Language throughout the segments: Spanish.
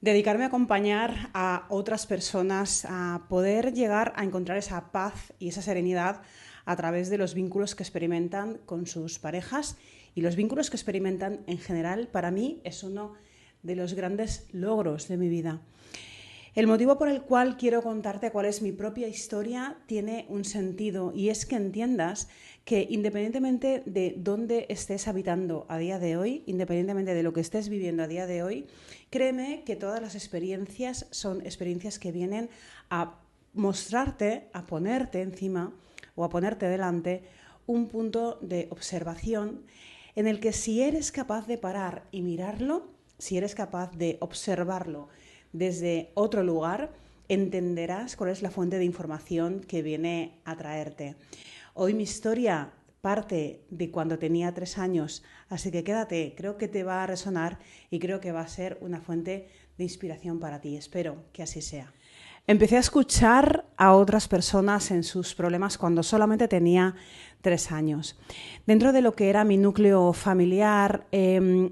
Dedicarme a acompañar a otras personas a poder llegar a encontrar esa paz y esa serenidad a través de los vínculos que experimentan con sus parejas y los vínculos que experimentan en general, para mí es uno de los grandes logros de mi vida. El motivo por el cual quiero contarte cuál es mi propia historia tiene un sentido, y es que entiendas que independientemente de dónde estés habitando a día de hoy, independientemente de lo que estés viviendo a día de hoy, créeme que todas las experiencias son experiencias que vienen a mostrarte, a ponerte encima o a ponerte delante un punto de observación en el que, si eres capaz de parar y mirarlo, si eres capaz de observarlo desde otro lugar, entenderás cuál es la fuente de información que viene a traerte. Hoy mi historia parte de cuando tenía 3 años, así que quédate, creo que te va a resonar y creo que va a ser una fuente de inspiración para ti. Espero que así sea. Empecé a escuchar a otras personas en sus problemas cuando solamente tenía 3 años. Dentro de lo que era mi núcleo familiar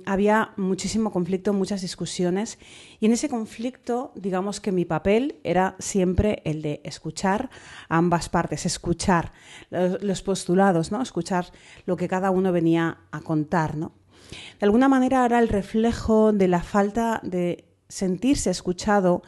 había muchísimo conflicto, muchas discusiones, y en ese conflicto, digamos que mi papel era siempre el de escuchar a ambas partes, escuchar los postulados, ¿no? Escuchar lo que cada uno venía a contar, ¿no? De alguna manera era el reflejo de la falta de sentirse escuchado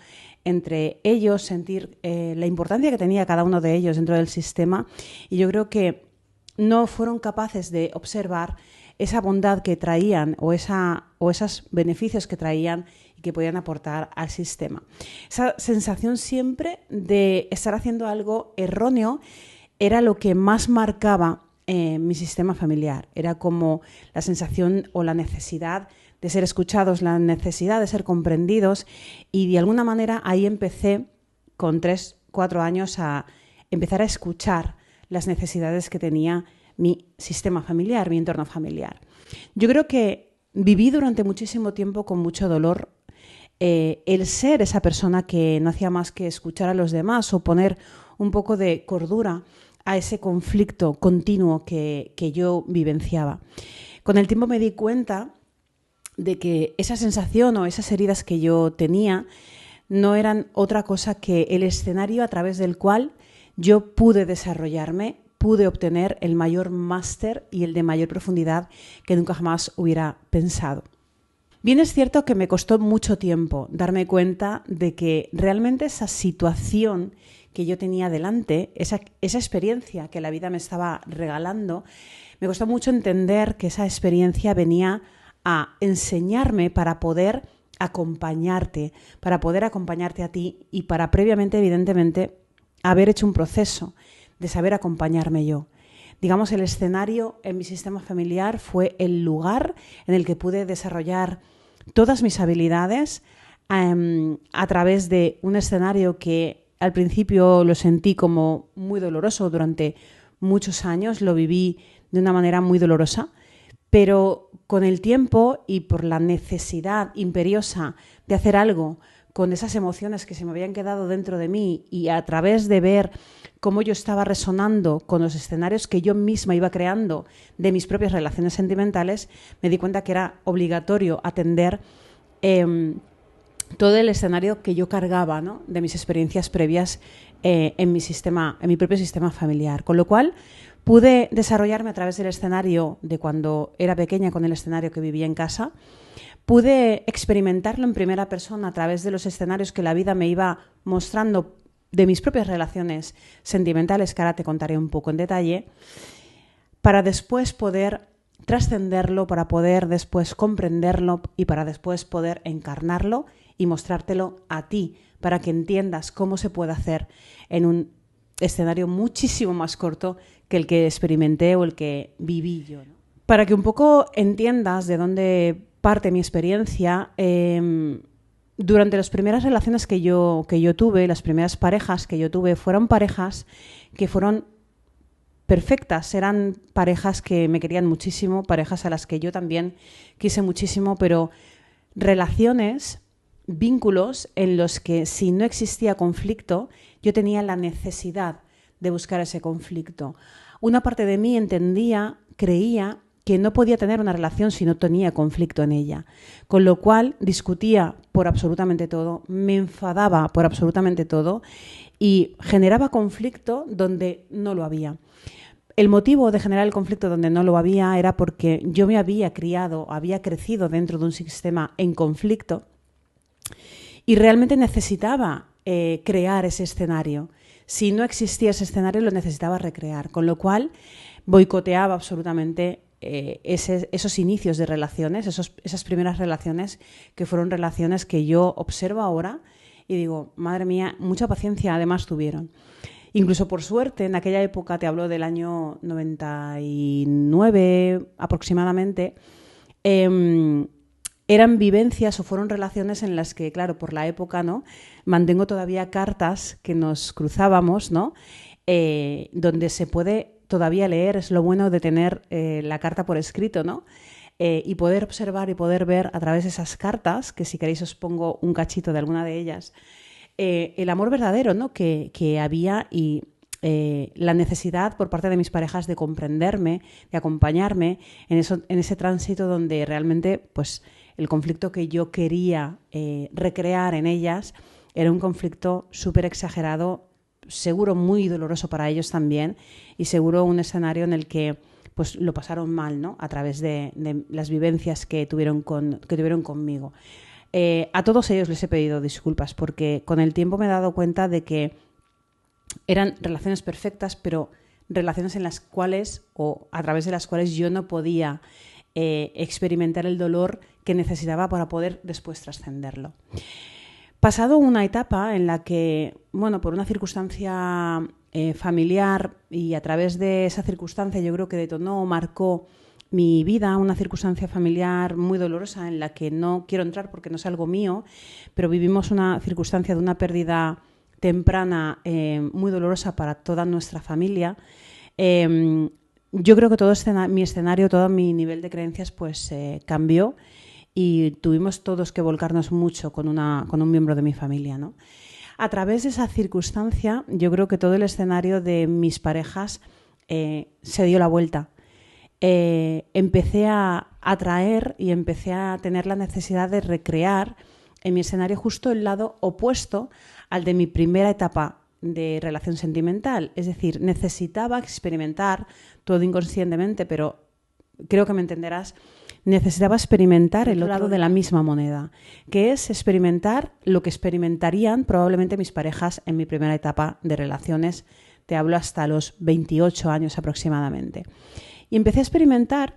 entre ellos, sentir la importancia que tenía cada uno de ellos dentro del sistema, y yo creo que no fueron capaces de observar esa bondad que traían o esos beneficios que traían y que podían aportar al sistema. Esa sensación siempre de estar haciendo algo erróneo era lo que más marcaba mi sistema familiar. Era como la sensación o la necesidad de ser escuchados, la necesidad de ser comprendidos, y de alguna manera ahí empecé con 3, 4 años a empezar a escuchar las necesidades que tenía mi sistema familiar, mi entorno familiar. Yo creo que viví durante muchísimo tiempo con mucho dolor el ser esa persona que no hacía más que escuchar a los demás o poner un poco de cordura a ese conflicto continuo que yo vivenciaba. Con el tiempo me di cuenta de que esa sensación o esas heridas que yo tenía no eran otra cosa que el escenario a través del cual yo pude desarrollarme, pude obtener el mayor máster y el de mayor profundidad que nunca jamás hubiera pensado. Bien, es cierto que me costó mucho tiempo darme cuenta de que realmente esa situación que yo tenía delante, esa experiencia que la vida me estaba regalando, me costó mucho entender que esa experiencia venía a enseñarme para poder acompañarte a ti, y para previamente, evidentemente, haber hecho un proceso de saber acompañarme yo. Digamos, el escenario en mi sistema familiar fue el lugar en el que pude desarrollar todas mis habilidades a través de un escenario que al principio lo sentí como muy doloroso. Durante muchos años lo viví de una manera muy dolorosa, pero con el tiempo y por la necesidad imperiosa de hacer algo con esas emociones que se me habían quedado dentro de mí, y a través de ver cómo yo estaba resonando con los escenarios que yo misma iba creando de mis propias relaciones sentimentales, me di cuenta que era obligatorio atender todo el escenario que yo cargaba, ¿no?, de mis experiencias previas en mi propio sistema familiar. Con lo cual pude desarrollarme a través del escenario de cuando era pequeña, con el escenario que vivía en casa. Pude experimentarlo en primera persona a través de los escenarios que la vida me iba mostrando de mis propias relaciones sentimentales, que ahora te contaré un poco en detalle, para después poder trascenderlo, para poder después comprenderlo y para después poder encarnarlo y mostrártelo a ti, para que entiendas cómo se puede hacer en un escenario muchísimo más corto que el que experimenté o el que viví yo, ¿no? Para que un poco entiendas de dónde parte mi experiencia, durante las primeras relaciones que yo tuve, las primeras parejas que yo tuve, fueron parejas que fueron perfectas, eran parejas que me querían muchísimo, parejas a las que yo también quise muchísimo, pero relaciones, vínculos en los que, si no existía conflicto, yo tenía la necesidad de buscar ese conflicto. Una parte de mí creía que no podía tener una relación si no tenía conflicto en ella. Con lo cual discutía por absolutamente todo, me enfadaba por absolutamente todo y generaba conflicto donde no lo había. El motivo de generar el conflicto donde no lo había era porque yo me había criado, había crecido dentro de un sistema en conflicto y realmente necesitaba crear ese escenario. Si no existía ese escenario, lo necesitaba recrear, con lo cual boicoteaba absolutamente esos inicios de relaciones, esas primeras relaciones que fueron relaciones que yo observo ahora y digo, madre mía, mucha paciencia además tuvieron. Incluso por suerte, en aquella época, te hablo del año 99 aproximadamente, eran vivencias o fueron relaciones en las que, claro, por la época, ¿no? Mantengo todavía cartas que nos cruzábamos, ¿no? Donde se puede todavía leer, es lo bueno de tener la carta por escrito, ¿no? Y poder observar y poder ver a través de esas cartas, que si queréis os pongo un cachito de alguna de ellas, el amor verdadero, ¿no? que había y la necesidad por parte de mis parejas de comprenderme, de acompañarme en ese tránsito donde realmente pues, el conflicto que yo quería recrear en ellas era un conflicto súper exagerado, seguro muy doloroso para ellos también y seguro un escenario en el que pues, lo pasaron mal, ¿no? A través de las vivencias que tuvieron conmigo. A todos ellos les he pedido disculpas porque con el tiempo me he dado cuenta de que eran relaciones perfectas, pero relaciones en las cuales o a través de las cuales yo no podía experimentar el dolor que necesitaba para poder después trascenderlo. Pasado una etapa en la que, bueno, por una circunstancia familiar y a través de esa circunstancia yo creo que detonó o marcó mi vida, una circunstancia familiar muy dolorosa en la que no quiero entrar porque no es algo mío, pero vivimos una circunstancia de una pérdida temprana muy dolorosa para toda nuestra familia. Yo creo que todo mi escenario, todo mi nivel de creencias pues cambió y tuvimos todos que volcarnos mucho con un miembro de mi familia, ¿no? A través de esa circunstancia yo creo que todo el escenario de mis parejas se dio la vuelta. Empecé a atraer y empecé a tener la necesidad de recrear en mi escenario justo el lado opuesto al de mi primera etapa de relación sentimental. Es decir, necesitaba experimentar, todo inconscientemente, pero creo que me entenderás, necesitaba experimentar el otro lado de la misma moneda, que es experimentar lo que experimentarían probablemente mis parejas en mi primera etapa de relaciones. Te hablo hasta los 28 años aproximadamente. Y empecé a experimentar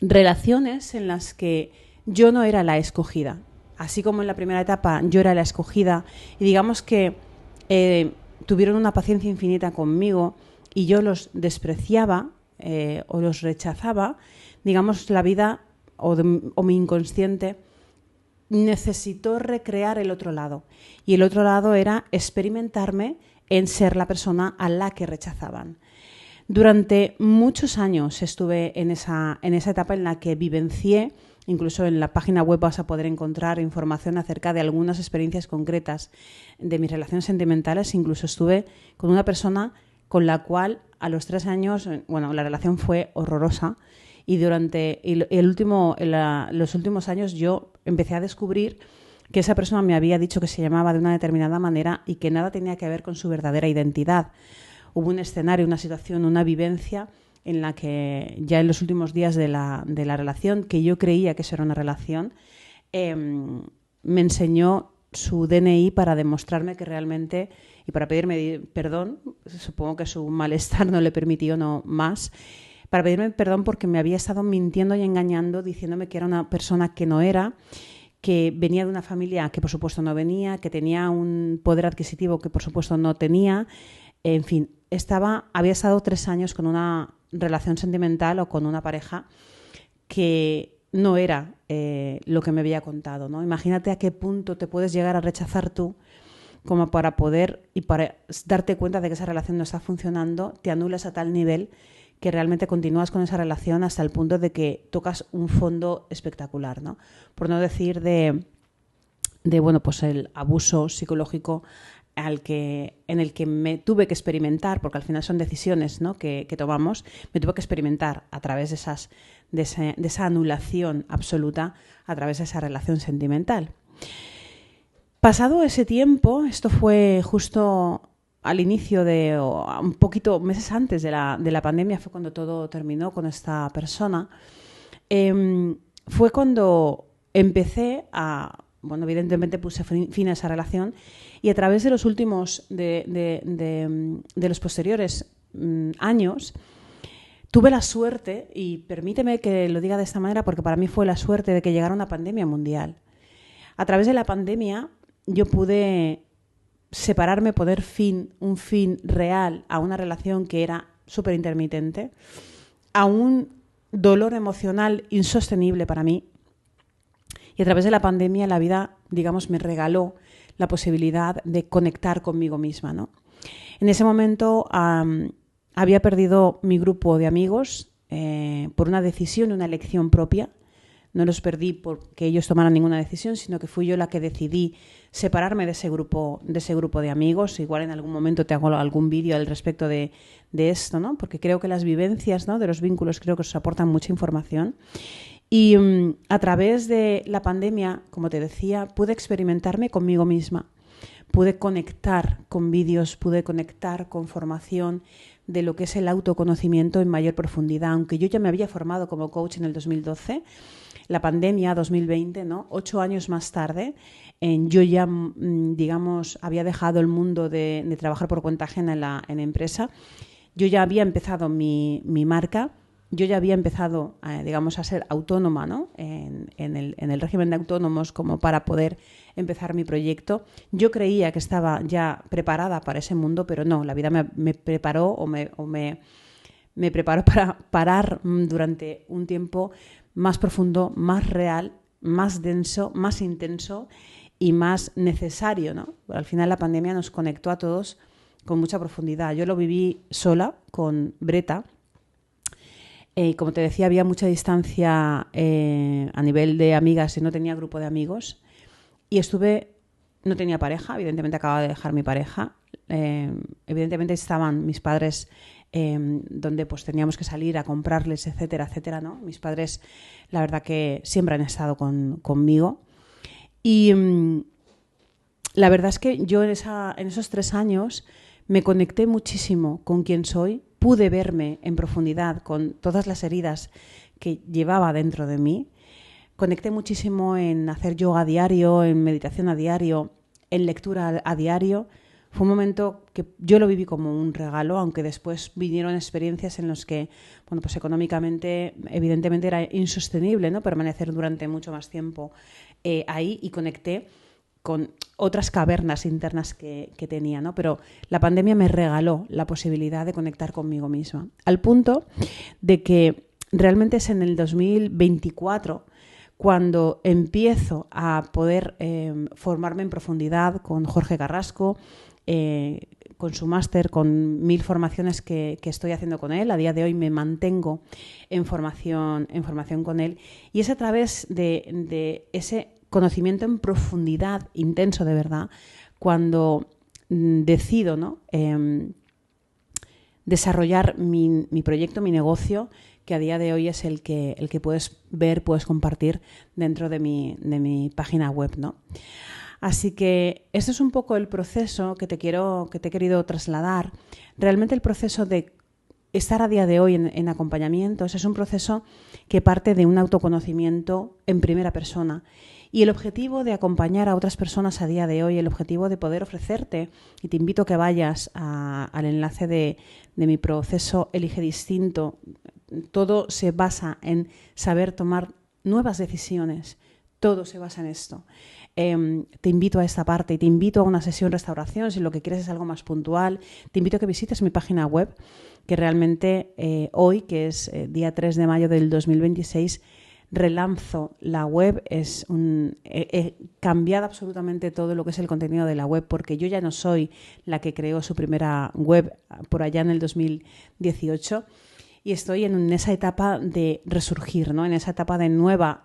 relaciones en las que yo no era la escogida. Así como en la primera etapa yo era la escogida y digamos que tuvieron una paciencia infinita conmigo y yo los despreciaba o los rechazaba, digamos la vida o mi inconsciente necesitó recrear el otro lado. Y el otro lado era experimentarme en ser la persona a la que rechazaban. Durante muchos años estuve en esa etapa en la que vivencié, incluso en la página web vas a poder encontrar información acerca de algunas experiencias concretas de mis relaciones sentimentales. Incluso estuve con una persona con la cual a los 3 años, bueno, la relación fue horrorosa y durante los últimos años yo empecé a descubrir que esa persona me había dicho que se llamaba de una determinada manera y que nada tenía que ver con su verdadera identidad. Hubo un escenario, una situación, una vivencia en la que ya en los últimos días de la relación, que yo creía que eso era una relación, me enseñó su DNI para demostrarme que realmente, y para pedirme perdón, supongo que su malestar no le permitió no más, para pedirme perdón porque me había estado mintiendo y engañando, diciéndome que era una persona que no era, que venía de una familia que por supuesto no venía, que tenía un poder adquisitivo que por supuesto no tenía. En fin, había estado 3 años con una relación sentimental o con una pareja que no era lo que me había contado, ¿no? Imagínate a qué punto te puedes llegar a rechazar tú como para poder y para darte cuenta de que esa relación no está funcionando, te anulas a tal nivel que realmente continúas con esa relación hasta el punto de que tocas un fondo espectacular, ¿no? Por no decir de bueno, pues el abuso psicológico en el que me tuve que experimentar, porque al final son decisiones, ¿no?, que tomamos, me tuve que experimentar a través de esa anulación absoluta, a través de esa relación sentimental. Pasado ese tiempo, esto fue justo al inicio o un poquito meses antes de la pandemia, fue cuando todo terminó con esta persona, fue cuando empecé evidentemente puse fin a esa relación, y a través de los últimos, de los posteriores años, tuve la suerte, y permíteme que lo diga de esta manera porque para mí fue la suerte, de que llegara una pandemia mundial. A través de la pandemia yo pude separarme, poner un fin real a una relación que era súper intermitente, a un dolor emocional insostenible para mí. Y a través de la pandemia la vida, digamos, me regaló la posibilidad de conectar conmigo misma, ¿no? En ese momento había perdido mi grupo de amigos por una decisión, una elección propia. No los perdí porque ellos tomaran ninguna decisión, sino que fui yo la que decidí separarme de ese grupo de amigos. Igual en algún momento te hago algún vídeo al respecto de esto, ¿no? Porque creo que las vivencias, ¿no?, de los vínculos creo que os aportan mucha información. Y a través de la pandemia, como te decía, pude experimentarme conmigo misma. Pude conectar con vídeos, pude conectar con formación de lo que es el autoconocimiento en mayor profundidad. Aunque yo ya me había formado como coach en el 2012, la pandemia 2020, ¿no?, 8 años más tarde, yo ya, digamos, había dejado el mundo de trabajar por cuenta ajena en la empresa. Yo ya había empezado mi marca. Yo ya había empezado, digamos, a ser autónoma, ¿no?, en el régimen de autónomos, como para poder empezar mi proyecto. Yo creía que estaba ya preparada para ese mundo, pero no, la vida me preparó o me preparó para parar durante un tiempo más profundo, más real, más denso, más intenso y más necesario, ¿no? Al final la pandemia nos conectó a todos con mucha profundidad. Yo lo viví sola con Breta. Como te decía, había mucha distancia a nivel de amigas y no tenía grupo de amigos. Y no tenía pareja, evidentemente acababa de dejar mi pareja. Evidentemente estaban mis padres, donde pues teníamos que salir a comprarles, etcétera, etcétera, ¿no? Mis padres, la verdad que siempre han estado conmigo. Y la verdad es que yo en esos 3 años me conecté muchísimo con quién soy. Pude verme en profundidad con todas las heridas que llevaba dentro de mí. Conecté muchísimo en hacer yoga a diario, en meditación a diario, en lectura a diario. Fue un momento que yo lo viví como un regalo, aunque después vinieron experiencias en las que, bueno, pues económicamente, evidentemente era insostenible, ¿no?, permanecer durante mucho más tiempo ahí, y conecté con otras cavernas internas que tenía, ¿no? Pero la pandemia me regaló la posibilidad de conectar conmigo misma, al punto de que realmente es en el 2024 cuando empiezo a poder formarme en profundidad con Jorge Carrasco, con su máster, con 1000 formaciones que estoy haciendo con él. A día de hoy me mantengo en formación con él, y es a través de ese conocimiento en profundidad, intenso de verdad, cuando decido, ¿no?, desarrollar mi proyecto, mi negocio, que a día de hoy es el que puedes ver, puedes compartir dentro de mi página web, ¿no? Así que este es un poco el proceso que te he querido trasladar. Realmente el proceso de estar a día de hoy en acompañamientos es un proceso que parte de un autoconocimiento en primera persona. Y el objetivo de acompañar a otras personas a día de hoy, el objetivo de poder ofrecerte, y te invito a que vayas al enlace de mi proceso Elige Distinto. Todo se basa en saber tomar nuevas decisiones. Todo se basa en esto. Te invito a esta parte y te invito a una sesión restauración si lo que quieres es algo más puntual. Te invito a que visites mi página web, que realmente hoy, que es día 3 de mayo del 2026, relanzo la web. He cambiado absolutamente todo lo que es el contenido de la web, porque yo ya no soy la que creó su primera web por allá en el 2018, y estoy en esa etapa de resurgir, ¿no?, en esa etapa de nuevo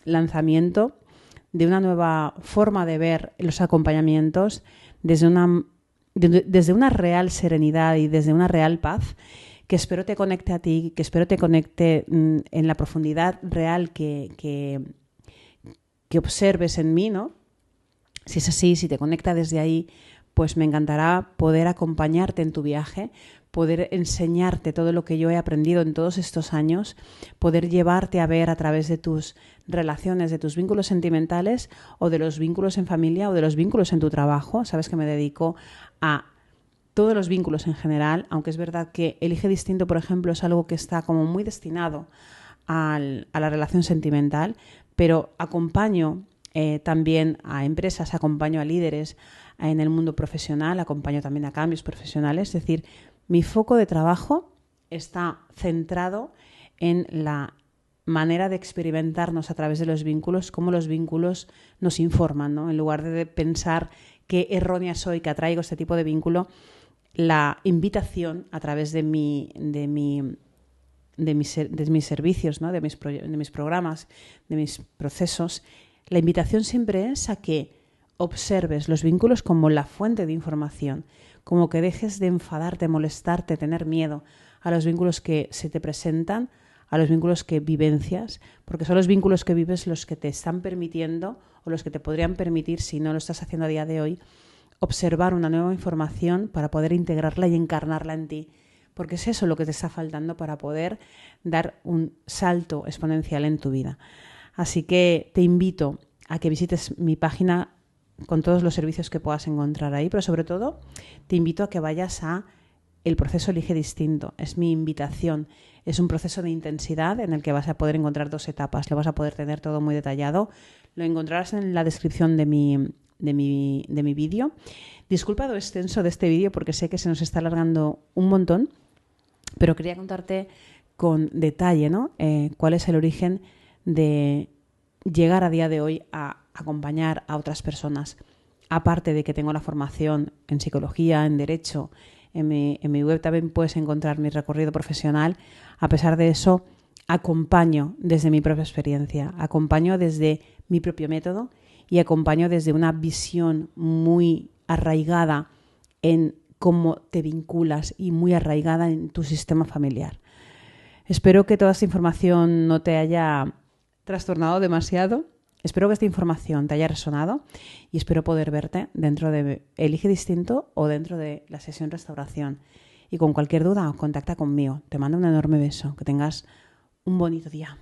lanzamiento, de una nueva forma de ver los acompañamientos desde una real serenidad y desde una real paz, que espero te conecte a ti, que espero te conecte en la profundidad real que observes en mí, ¿no? Si es así, si te conecta desde ahí, pues me encantará poder acompañarte en tu viaje, poder enseñarte todo lo que yo he aprendido en todos estos años, poder llevarte a ver a través de tus relaciones, de tus vínculos sentimentales o de los vínculos en familia o de los vínculos en tu trabajo. Sabes que me dedico a todos los vínculos en general, aunque es verdad que Elige Distinto, por ejemplo, es algo que está como muy destinado a la relación sentimental, pero acompaño también a empresas, acompaño a líderes en el mundo profesional, acompaño también a cambios profesionales. Es decir, mi foco de trabajo está centrado en la manera de experimentarnos a través de los vínculos, cómo los vínculos nos informan, ¿no? En lugar de pensar qué errónea soy, que atraigo este tipo de vínculo, la invitación a través de mis servicios, ¿no? de mis programas, de mis procesos, la invitación siempre es a que observes los vínculos como la fuente de información, como que dejes de enfadarte, molestarte, tener miedo a los vínculos que se te presentan, a los vínculos que vivencias, porque son los vínculos que vives los que te están permitiendo o los que te podrían permitir, si no lo estás haciendo a día de hoy, observar una nueva información para poder integrarla y encarnarla en ti, porque es eso lo que te está faltando para poder dar un salto exponencial en tu vida. Así que te invito a que visites mi página con todos los servicios que puedas encontrar ahí, pero sobre todo te invito a que vayas a el proceso Elige Distinto. Es mi invitación. Es un proceso de intensidad en el que vas a poder encontrar 2 etapas. Lo vas a poder tener todo muy detallado. Lo encontrarás en la descripción de mi vídeo. Disculpa lo extenso de este vídeo porque sé que se nos está alargando un montón, pero quería contarte con detalle, ¿no? Cuál es el origen de llegar a día de hoy a acompañar a otras personas. Aparte de que tengo la formación en psicología, en derecho, en mi web también puedes encontrar mi recorrido profesional. A pesar de eso, acompaño desde mi propia experiencia, acompaño desde mi propio método y acompaño desde una visión muy arraigada en cómo te vinculas y muy arraigada en tu sistema familiar. Espero que toda esta información no te haya trastornado demasiado. Espero que esta información te haya resonado y espero poder verte dentro de Elige Distinto o dentro de la sesión restauración. Y con cualquier duda, contacta conmigo. Te mando un enorme beso. Que tengas un bonito día.